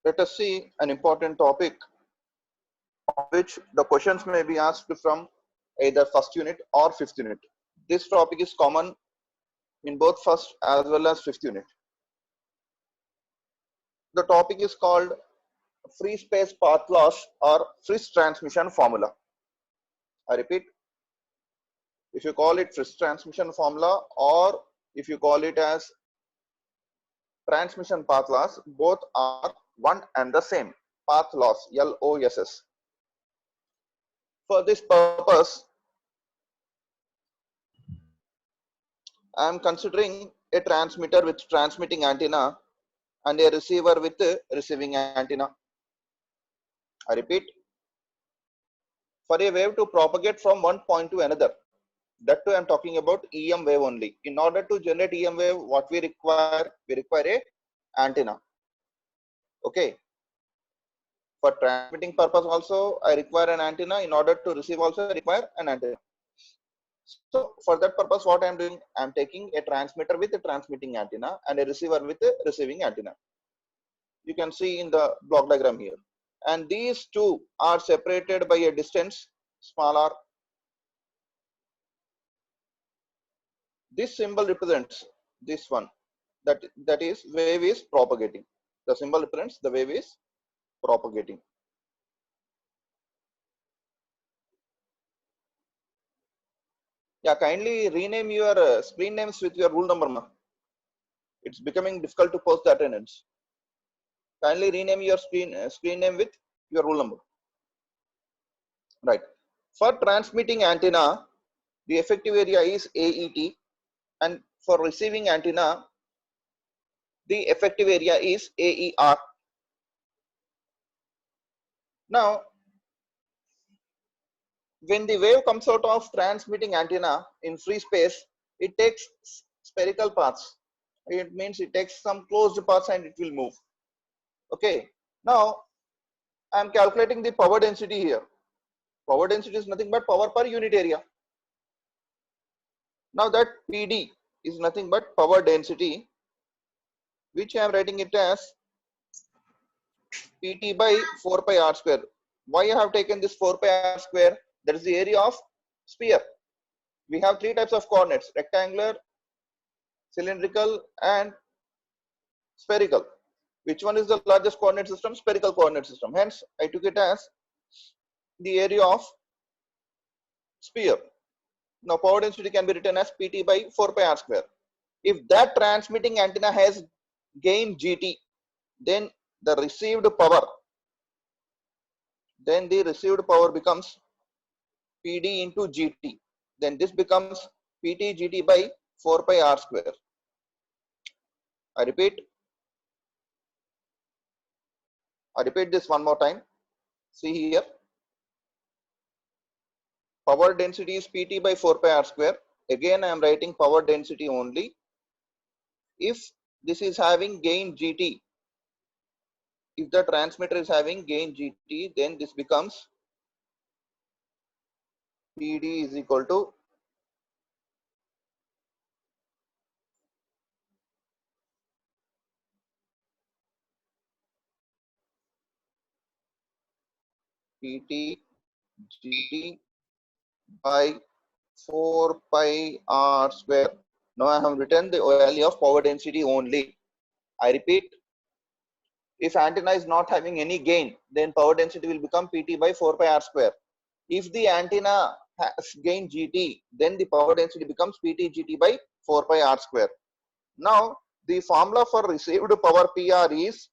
let us see an important topic on which the questions may be asked from either first unit or fifth unit. This topic is common in both first as well as fifth unit. The topic is called free space path loss or Friis transmission formula. I repeat, if you call it Friis transmission formula or if you call it as transmission path loss, both are one and the same. Path loss, LOSS. For this purpose, I am considering a transmitter with transmitting antenna and a receiver with receiving antenna. I repeat, for a wave to propagate from one point to another, that too I am talking about EM wave only. In order to generate EM wave, what we require a antenna. Okay. For transmitting purpose also, I require an antenna. In order to receive also, I require an antenna. So for that purpose, what I am doing, I am taking a transmitter with a transmitting antenna and a receiver with a receiving antenna. You can see in the block diagram here. And these two are separated by a distance small r. This symbol represents this one. That is, wave is propagating. The symbol represents the wave is propagating. Yeah, kindly rename your screen names with your rule number. It's becoming difficult to post the attendance. Kindly rename your screen name with your rule number. Right. For transmitting antenna, the effective area is AET, and for receiving antenna, the effective area is AER. Now, when the wave comes out of transmitting antenna in free space, it takes spherical paths. It means it takes some closed paths and it will move. Okay. Now, I am calculating the power density here. Power density is nothing but power per unit area. Now that PD is nothing but power density, which I am writing it as PT by 4 pi r square. Why I have taken this 4 pi r square? That is the area of sphere. We have three types of coordinates: rectangular, cylindrical, and spherical. Which one is the largest coordinate system? Spherical coordinate system. Hence, I took it as the area of sphere. Now, power density can be written as PT by 4 pi r square. If that transmitting antenna has gain GT, then the received power, becomes PD into GT. Then this becomes PT GT by 4 pi r square. I repeat this one more time. See here. Power density is PT by 4 pi r square. Again, I am writing power density only. If this is having gain GT, if the transmitter is having gain GT, then this becomes PD is equal to PT GT by 4 pi r square. Now I have written the value of power density only. I repeat, if antenna is not having any gain, then power density will become PT by 4 pi r square. If the antenna has gain GT, then the power density becomes PT GT by 4 pi r square. Now the formula for received power PR is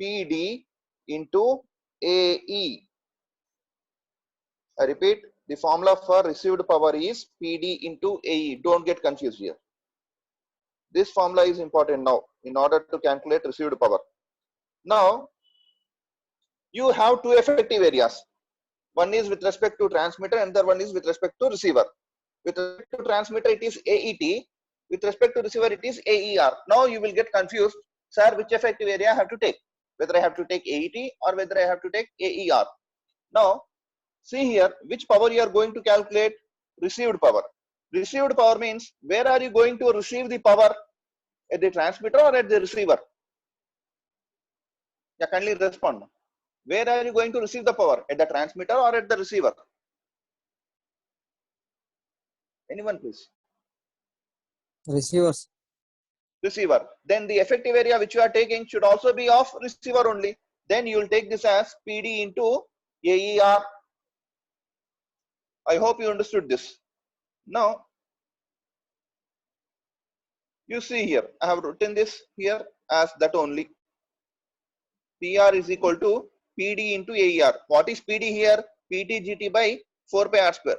PD into AE. I repeat, the formula for received power is PD into AE. Don't get confused here. This formula is important now in order to calculate received power. Now, you have two effective areas. One is with respect to transmitter and the other one is with respect to receiver. With respect to transmitter, it is AET. With respect to receiver, it is AER. Now you will get confused, sir, which effective area I have to take? Whether I have to take AET or whether I have to take AER. Now, see here, which power you are going to calculate? Received power. Received power means where are you going to receive the power? At the transmitter or at the receiver? Yeah, kindly respond. Where are you going to receive the power? At the transmitter or at the receiver? Anyone, please. Receivers. Receiver. Then the effective area which you are taking should also be of receiver only. Then you will take this as PD into AER. I hope you understood this. Now, you see here, I have written this here as that only. PR is equal to PD into AER. What is PD here? PT GT by 4 pi R square.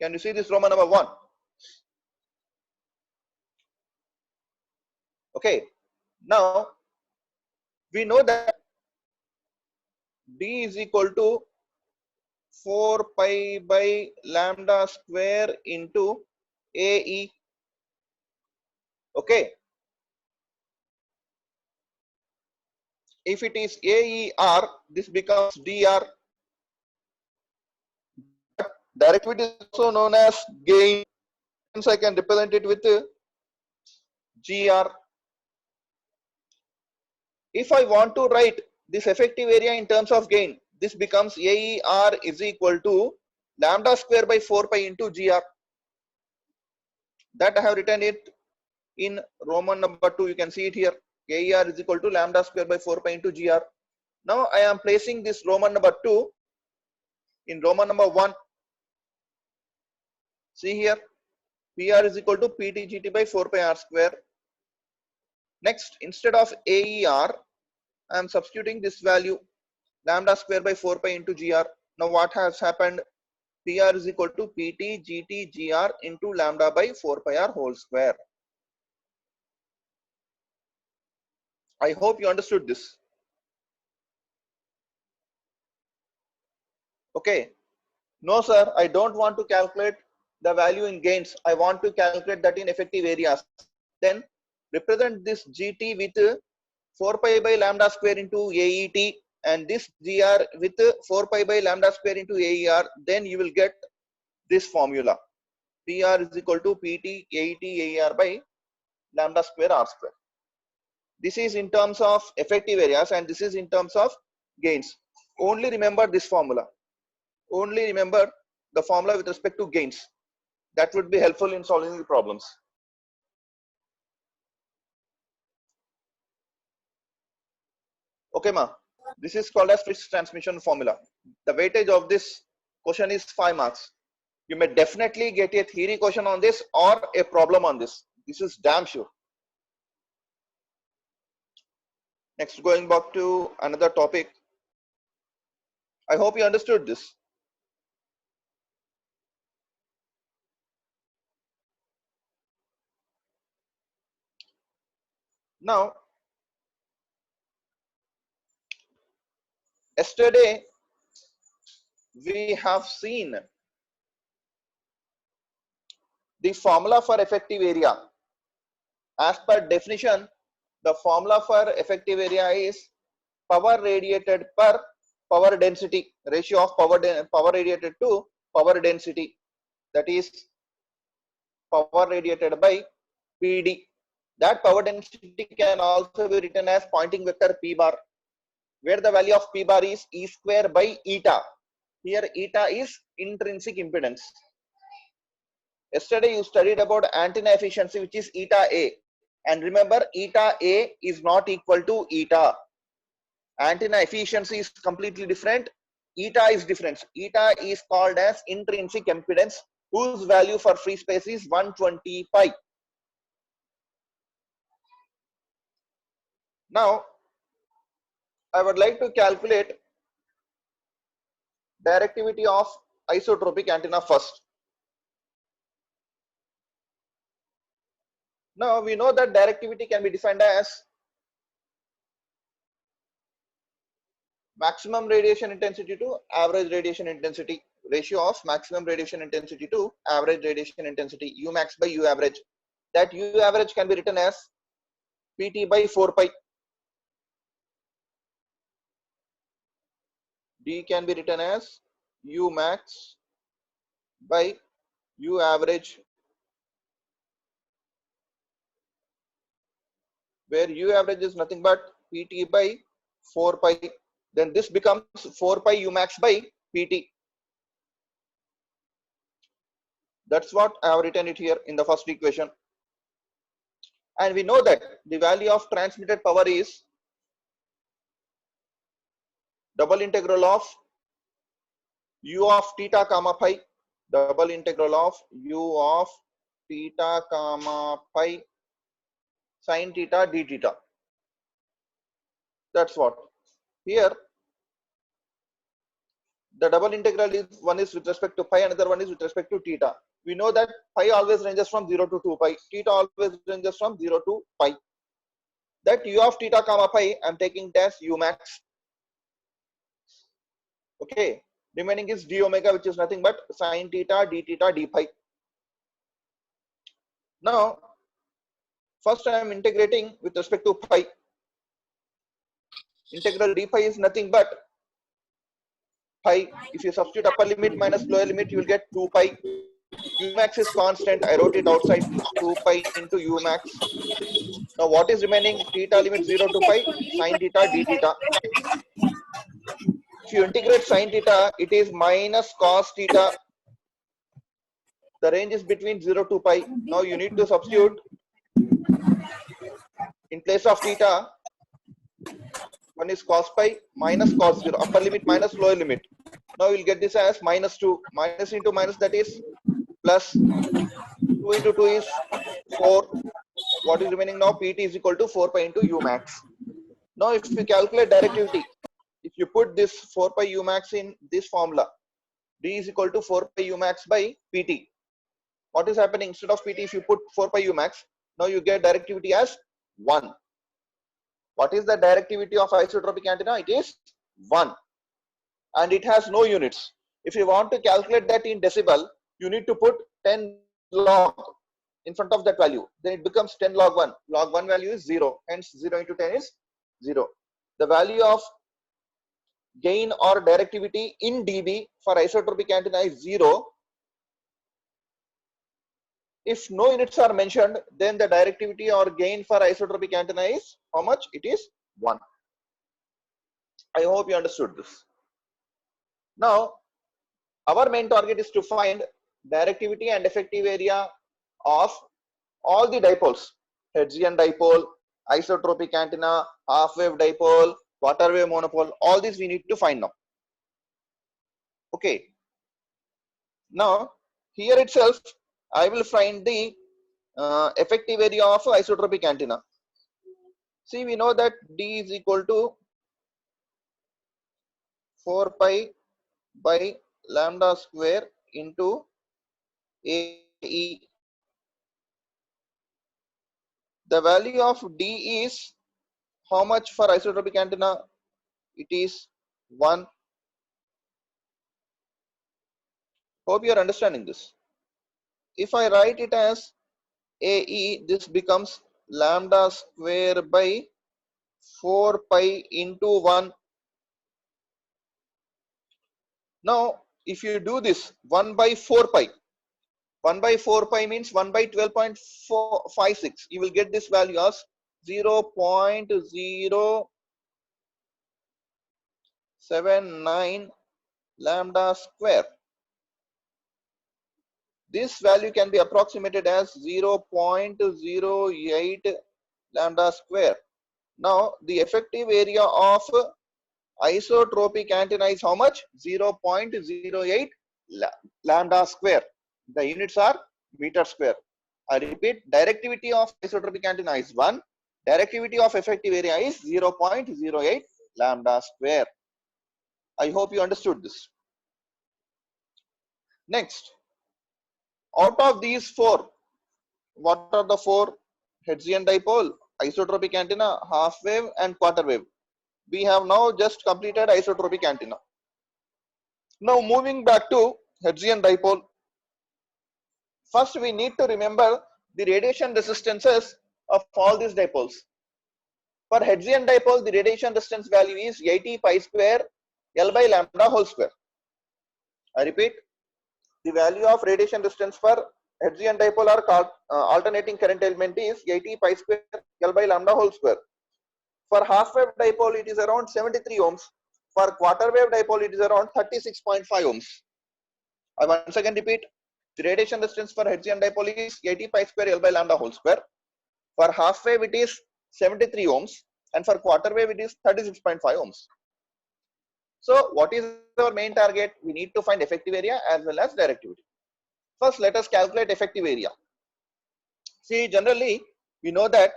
Can you see this Roman number 1? Okay. Now, we know that D is equal to 4 pi by lambda square into AE. Okay. If it is AER, this becomes DR. But directivity is also known as gain. Hence, I can represent it with GR. If I want to write this effective area in terms of gain, this becomes AER is equal to lambda square by 4 pi into GR. That I have written it in Roman number 2. You can see it here. AER is equal to lambda square by 4 pi into GR. Now I am placing this Roman number 2 in Roman number 1. See here, PR is equal to PTGT by 4 pi R square. Next, instead of AER, I am substituting this value lambda square by 4 pi into GR. Now what has happened? PR is equal to PT GT GR into lambda by 4 pi R whole square. I hope you understood this. Okay. No, sir, I don't want to calculate the value in gains. I want to calculate that in effective areas. Then represent this GT with 4 pi by lambda square into AET and this GR with 4 pi by lambda square into AER. Then you will get this formula. PR is equal to PT AET AER by lambda square R square. This is in terms of effective areas and this is in terms of gains. Only remember this formula. Only remember the formula with respect to gains. That would be helpful in solving the problems. Okay, ma. This is called as Fritz's transmission formula. The weightage of this question is 5 marks. You may definitely get a theory question on this or a problem on this. This is damn sure. Next, going back to another topic. I hope you understood this. Now, yesterday we have seen the formula for effective area. As per definition, the formula for effective area is power radiated per power density, ratio of power radiated to power density, that is power radiated by PD. That power density can also be written as Poynting vector P bar, where the value of P bar is E square by eta. Here eta is intrinsic impedance. Yesterday you studied about antenna efficiency, which is eta A, and remember eta A is not equal to eta. Antenna efficiency is completely different. Eta is different. Eta is called as intrinsic impedance, whose value for free space is 120 pi. Now, I would like to calculate directivity of isotropic antenna first. Now, we know that directivity can be defined as maximum radiation intensity to average radiation intensity, ratio of maximum radiation intensity to average radiation intensity, U max by U average. That U average can be written as PT by 4 pi. D can be written as U max by U average, where U average is nothing but PT by 4 pi. Then this becomes 4 pi Umax by PT. That's what I have written it here in the first equation. And we know that the value of transmitted power is double integral of U of theta comma pi, double integral of U of theta comma pi sin theta d theta. That's what. Here, the double integral is one is with respect to pi, another one is with respect to theta. We know that pi always ranges from 0 to 2 pi, theta always ranges from 0 to pi. That U of theta comma pi, I'm taking it as U max. Okay, remaining is d omega, which is nothing but sin theta d theta d pi. Now, first I am integrating with respect to pi. Integral d pi is nothing but pi. If you substitute upper limit minus lower limit, you will get 2 pi. U max is constant. I wrote it outside, 2 pi into U max. Now what is remaining? Theta limit 0 to pi, sin theta d theta. If you integrate sin theta, it is minus cos theta. The range is between 0 to pi. Now you need to substitute in place of theta. One is cos pi minus cos 0, upper limit minus lower limit. Now you'll get this as minus 2. Minus into minus, that is plus. 2 into 2 is 4. What is remaining now? PT is equal to 4 pi into U max. Now if you calculate directivity, if you put this 4 pi U max in this formula, D is equal to 4 pi U max by PT. What is happening? Instead of PT, if you put 4 pi U max, now you get directivity as 1. What is the directivity of isotropic antenna? It is 1. And it has no units. If you want to calculate that in decibel, you need to put 10 log in front of that value. Then it becomes 10 log 1. Log 1 value is 0. Hence 0 into 10 is 0. The value of gain or directivity in dB for isotropic antenna is 0. If no units are mentioned, then the directivity or gain for isotropic antenna is how much? It is 1. I hope you understood this. Now, our main target is to find directivity and effective area of all the dipoles. Hertzian dipole, isotropic antenna, half wave dipole, quarter wave monopole, all these we need to find now. Okay. Now, here itself, I will find the effective area of isotropic antenna. See, we know that D is equal to 4 pi by lambda square into AE. The value of D is how much for isotropic antenna? It is 1. Hope you are understanding this. If I write it as AE, this becomes lambda square by 4 pi into 1. Now, if you do this 1 by 4 pi, 1 by 4 pi means 1 by 12.456. You will get this value as 0.079 lambda square. This value can be approximated as 0.08 lambda square. Now, the effective area of isotropic antenna is how much? 0.08 lambda square. The units are meter square. I repeat, directivity of isotropic antenna is 1. Directivity of effective area is 0.08 lambda square. I hope you understood this. Next, out of these 4, what are the 4? Hertzian dipole, isotropic antenna, half wave and quarter wave. We have now just completed isotropic antenna. Now moving back to Hertzian dipole. First, we need to remember the radiation resistances of all these dipoles. For Hertzian dipole, the radiation resistance value is 80 pi square L by lambda whole square. I repeat, the value of radiation resistance for Hertzian dipole or alternating current element is 80 pi square L by lambda whole square. For half wave dipole, it is around 73 ohms. For quarter wave dipole, it is around 36.5 ohms. I once again repeat, the radiation resistance for Hertzian dipole is 80 pi square L by lambda whole square. For half wave, it is 73 ohms, and for quarter wave, it is 36.5 ohms. So what is our main target? We need to find effective area as well as directivity. First, let us calculate effective area. See, generally, we know that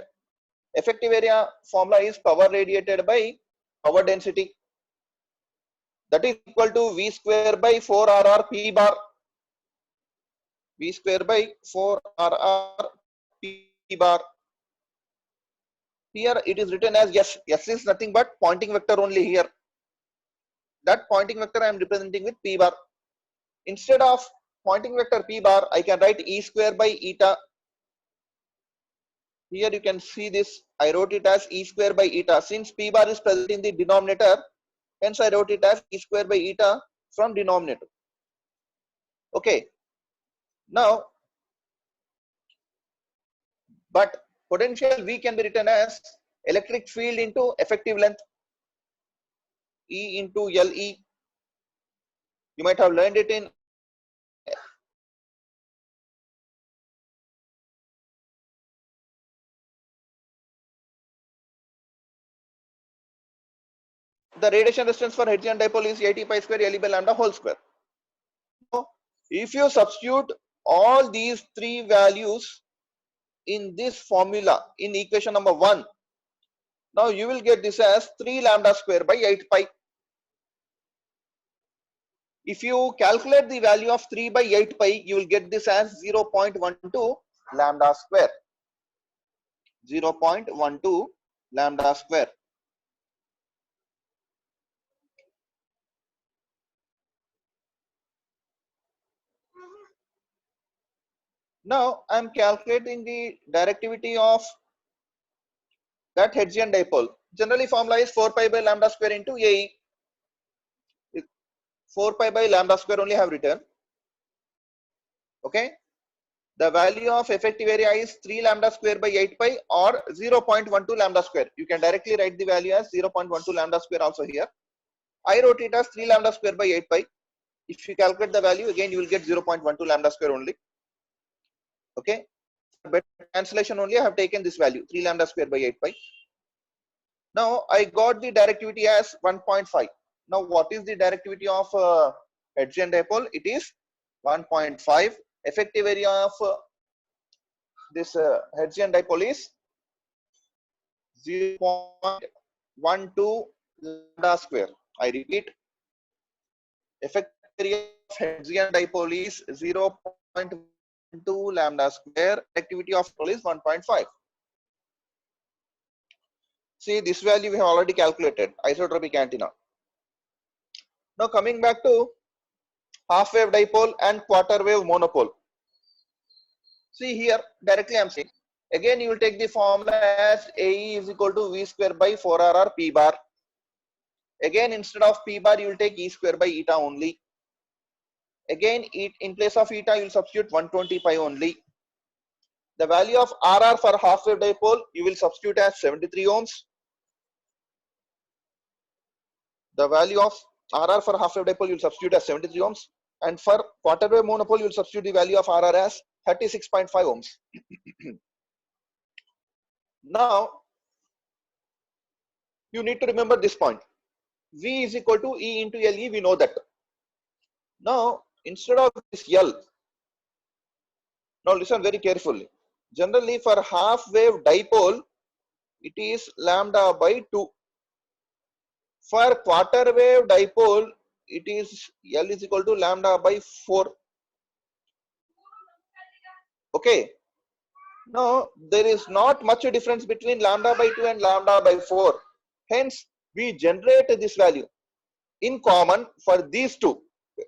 effective area formula is power radiated by power density. That is equal to V square by 4 RR P bar. V square by 4 RR P bar. Here it is written as S. S is nothing but pointing vector only here. That pointing vector I am representing with P bar. Instead of pointing vector P bar, I can write E square by eta. Here you can see this. I wrote it as E square by eta. Since P bar is present in the denominator, hence I wrote it as E square by eta from denominator. Okay. Now, but potential V can be written as electric field into effective length, E into LE. You might have learned it in the radiation resistance for Hertzian dipole is 80 pi square LE by lambda whole square. Now, if you substitute all these three values in this formula in equation number 1, now you will get this as 3 lambda square by 8 pi. If you calculate the value of 3 by 8 pi, you will get this as 0.12 lambda square. 0.12 lambda square. Now I am calculating the directivity of that Hertzian dipole. Generally formula is 4 pi by lambda square into AE. 4 pi by lambda square only have written. Okay. The value of effective area is 3 lambda square by 8 pi or 0.12 lambda square. You can directly write the value as 0.12 lambda square also here. I wrote it as 3 lambda square by 8 pi. If you calculate the value, again you will get 0.12 lambda square only. Okay. But cancellation only I have taken this value 3 lambda square by 8 pi. Now I got the directivity as 1.5. Now what is the directivity of Hertzian dipole? It is 1.5. Effective area of this Hertzian dipole is 0.12 lambda square. I repeat, effective area of Hertzian dipole is 0.12 lambda square. Activity of dipole is 1.5. See, this value we have already calculated, isotropic antenna. Now coming back to half wave dipole and quarter wave monopole. See here, directly I am saying, again you will take the formula as AE is equal to V square by 4RR P bar. Again instead of P bar you will take E square by eta only. Again in place of eta you will substitute 120 pi only. The value of RR for half wave dipole you will substitute as 73 ohms. The value of RR for half wave dipole you will substitute as 73 ohms. And for quarter wave monopole you will substitute the value of RR as 36.5 ohms. Now you need to remember this point. V is equal to E into LE, we know that. Now instead of this L, now listen very carefully. Generally for half wave dipole, it is lambda by 2. For quarter wave dipole, it is L is equal to lambda by 4. Okay. Now there is not much difference between lambda by 2 and lambda by 4. Hence we generate this value in common for these two.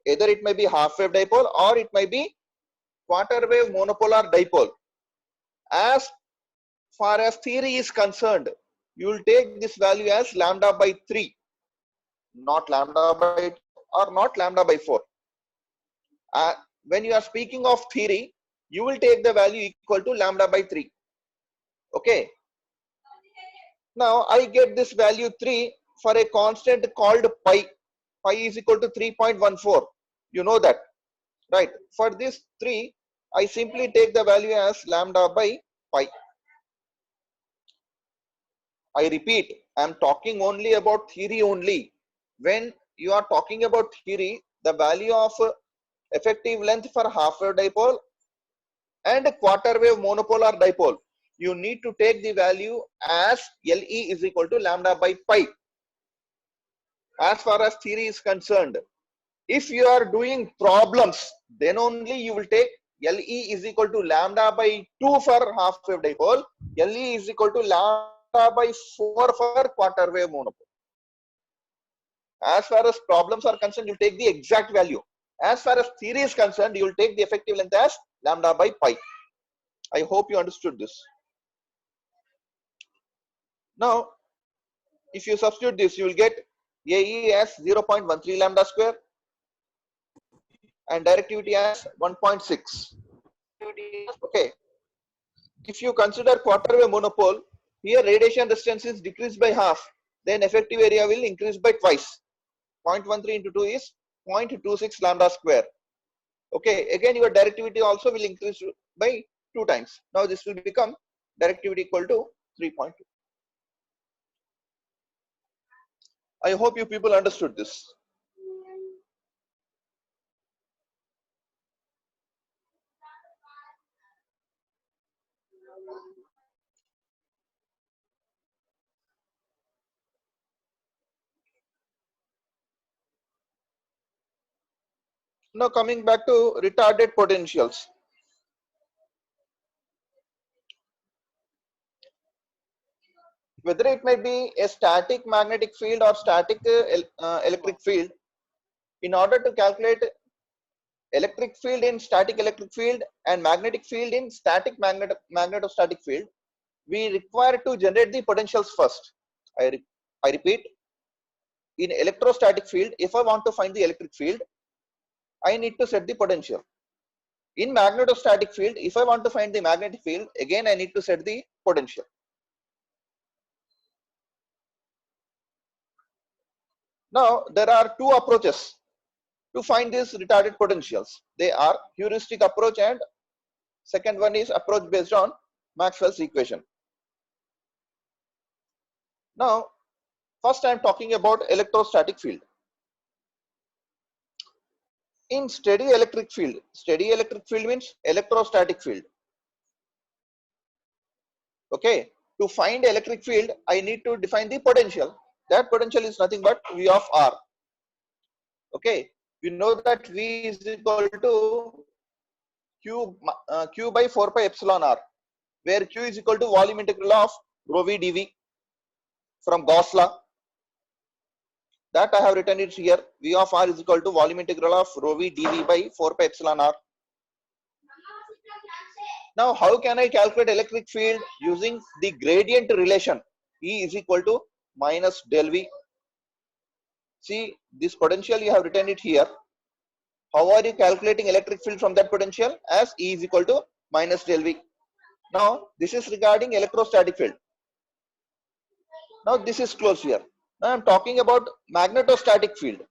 Either it may be half wave dipole or it may be quarter wave monopolar dipole. As far as theory is concerned, you will take this value as lambda by 3, not lambda by 2 or not lambda by 4. When you are speaking of theory, you will take the value equal to lambda by 3. Okay. Now I get this value 3 for a constant called pi. Pi is equal to 3.14. You know that, right? For this 3, I simply take the value as lambda by pi. I repeat, I am talking only about theory only. When you are talking about theory, the value of effective length for half wave dipole and quarter wave monopolar dipole, you need to take the value as LE is equal to lambda by pi. As far as theory is concerned, if you are doing problems, then only you will take LE is equal to lambda by 2 for half wave dipole, LE is equal to lambda by 4 for quarter wave monopole. As far as problems are concerned, you take the exact value. As far as theory is concerned, you will take the effective length as lambda by pi. I hope you understood this. Now, if you substitute this, you will get AE as 0.13 lambda square and directivity as 1.6. Okay. If you consider quarter wave monopole, here radiation resistance is decreased by half, then effective area will increase by twice. 0.13 into 2 is 0.26 lambda square. Okay, again your directivity also will increase by 2 times. Now this will become directivity equal to 3.2. I hope you people understood this. Now coming back to retarded potentials. Whether it may be a static magnetic field or static electric field, in order to calculate electric field in static electric field and magnetic field in static magnetostatic field, we require to generate the potentials first. I repeat, in electrostatic field, if I want to find the electric field, I need to set the potential. In magnetostatic field, if I want to find the magnetic field, again I need to set the potential. Now there are two approaches to find these retarded potentials. They are heuristic approach and second one is approach based on Maxwell's equation. Now first I am talking about electrostatic field. In steady electric field means electrostatic field. Okay, to find electric field, I need to define the potential. That potential is nothing but V of R. Okay, we know that V is equal to Q by 4 pi epsilon R, where Q is equal to volume integral of rho V dV from Gauss law. That I have written it here. V of R is equal to volume integral of rho V dV by 4 pi epsilon R. Now, how can I calculate electric field using the gradient relation? E is equal to minus del V. See, this potential you have written it here. How are you calculating electric field from that potential? As E is equal to minus del V. Now, this is regarding electrostatic field. Now, this is closed here. Now, I am talking about magnetostatic field.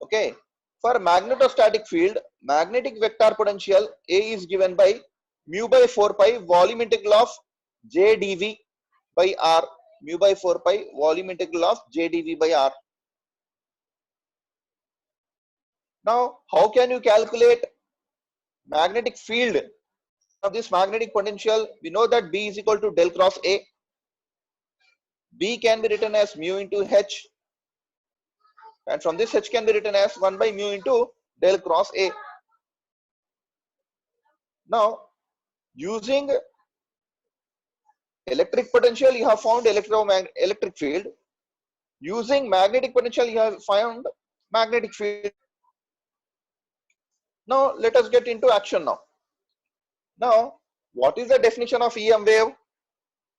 Okay. For magnetostatic field, magnetic vector potential A is given by mu by 4 pi volume integral of J dV by R. Mu by 4 pi volume integral of J dV by R. Now, how can you calculate magnetic field of this magnetic potential? We know that B is equal to del cross A. B can be written as mu into H. And from this H can be written as 1 by mu into del cross A. Now, using electric potential, you have found electric field. Using magnetic potential, you have found magnetic field. Now, let us get into action now. Now, what is the definition of EM wave?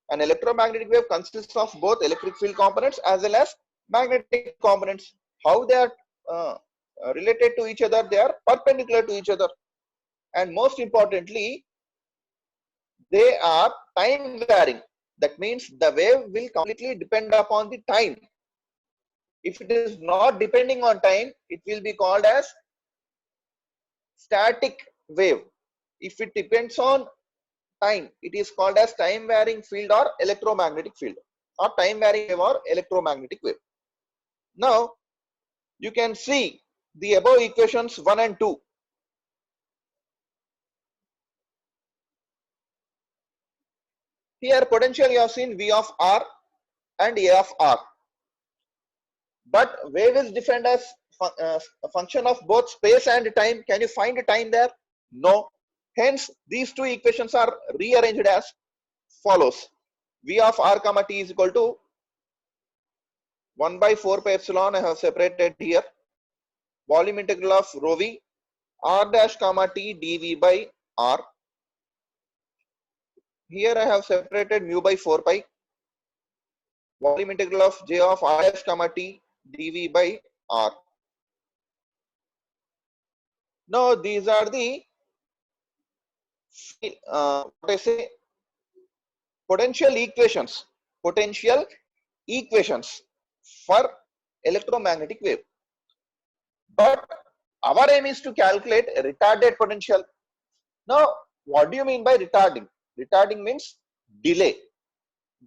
An electromagnetic wave consists of both electric field components as well as magnetic components. How they are related to each other? They are perpendicular to each other. And most importantly, they are time varying. That means the wave will completely depend upon the time. If it is not depending on time, it will be called as static wave. If it depends on time, it is called as time varying field or electromagnetic field, or time varying wave or electromagnetic wave. Now you can see the above equations 1 and 2. Here potential you have seen V of R and A of R, but wave is defined as a function of both space and time. Can you find a time there? No. Hence these two equations are rearranged as follows. V of R comma t is equal to 1 by 4 pi epsilon. I have separated here. Volume integral of rho v r dash comma t dv by r. Here I have separated mu by 4 pi. Volume integral of j of r dash comma t dv by r. Now these are the what I say, potential equations for electromagnetic wave. But our aim is to calculate retarded potential. Now what do you mean by retarding? Retarding means delay,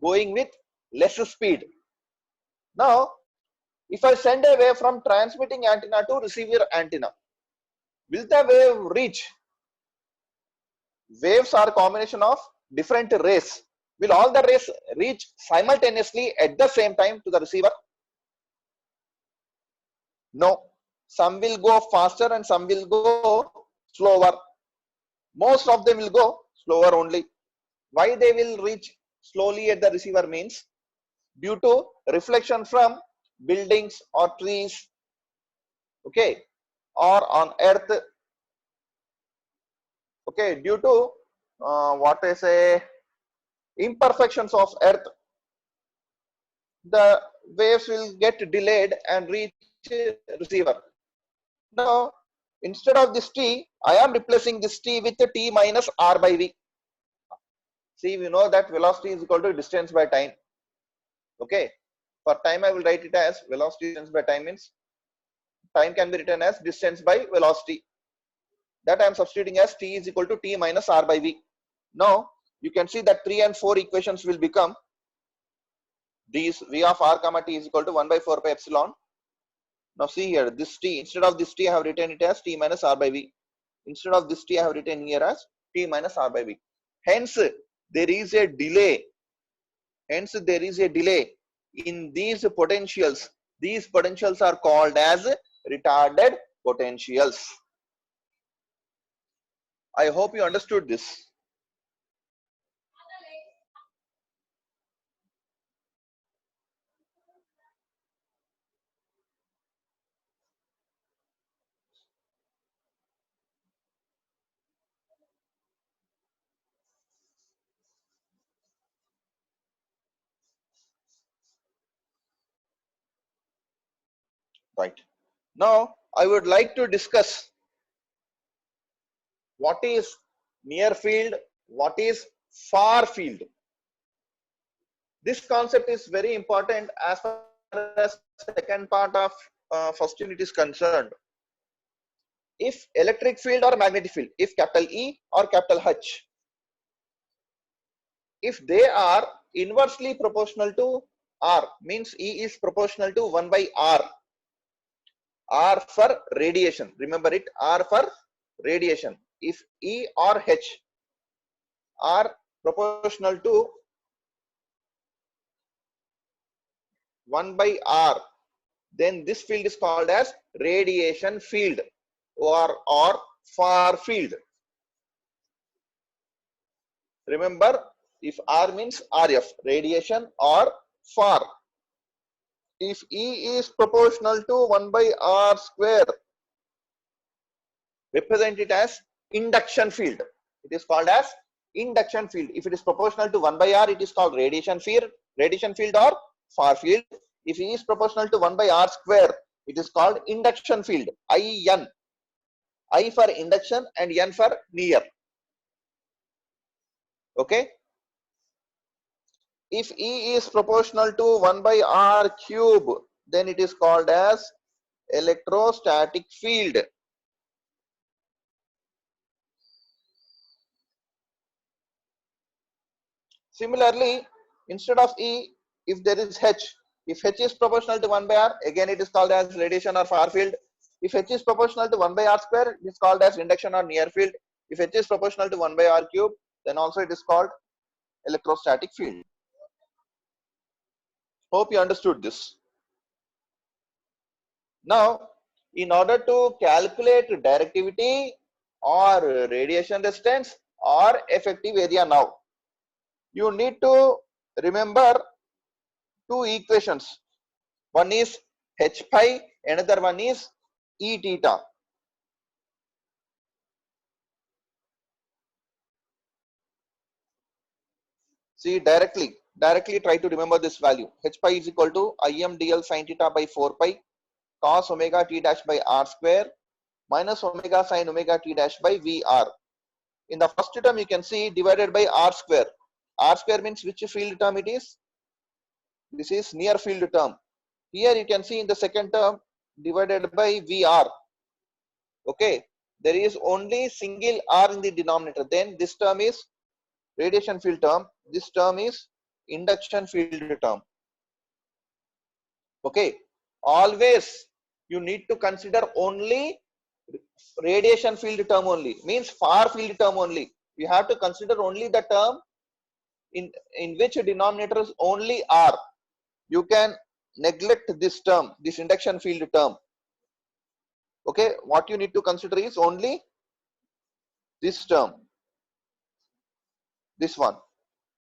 going with less speed. Now if I send a wave from transmitting antenna to receiver antenna, will the wave reach? Waves are a combination of different rays. Will all the rays reach simultaneously at the same time to the receiver? No. Some will go faster and some will go slower. Most of them will go slower only. Why they will reach slowly at the receiver means due to reflection from buildings or trees, okay, or on earth, okay, due to what I say, imperfections of earth, the waves will get delayed and reach receiver. Now instead of this t, I am replacing this t with t minus r by v. See, we know that velocity is equal to distance by time. Okay, for time I will write it as velocity distance by time, means time can be written as distance by velocity. That I am substituting as t is equal to t minus r by v. Now you can see that 3 and 4 equations will become these. V of r comma t is equal to 1 by 4 pi epsilon. Now see here, this t, instead of this t I have written it as t minus r by v. Instead of this t I have written here as t minus r by v. Hence there is a delay. Hence there is a delay in these potentials. These potentials are called as retarded potentials. I hope you understood this. Right. Now I would like to discuss what is near field, what is far field. This concept is very important as far as second part of first unit is concerned. If electric field or magnetic field, if capital E or capital H, if they are inversely proportional to R, means E is proportional to 1 by R. R for radiation, remember it, R for radiation. If E or H are proportional to 1 by R, then this field is called as radiation field or far field. Remember, if R means RF, radiation or far. If E is proportional to 1 by R square, represent it as induction field. It is called as induction field. If it is proportional to 1 by R, it is called radiation field or far field. If E is proportional to 1 by R square, it is called induction field, IN. I for induction and N for near. Okay. If E is proportional to 1 by R cube, then it is called as electrostatic field. Similarly, instead of E, if there is H, if H is proportional to 1 by R, again it is called as radiation or far field. If H is proportional to 1 by R square, it is called as induction or near field. If H is proportional to 1 by R cube, then also it is called electrostatic field. Hope you understood this. Now, in order to calculate directivity or radiation resistance or effective area now, you need to remember two equations. One is H pi, another one is E theta. See, directly try to remember this value. H pi is equal to Im dl sin theta by 4 pi cos omega t dash by r square minus omega sin omega t dash by Vr. In the first term, you can see divided by r square. R square means which field term it is? This is near field term. Here you can see in the second term divided by Vr. Okay, there is only single R in the denominator. Then this term is radiation field term. This term is induction field term. Okay, always you need to consider only radiation field term only, means far field term only. You have to consider only the term in which denominator is only R. You can neglect this term, this induction field term. Okay, what you need to consider is only this term, this one.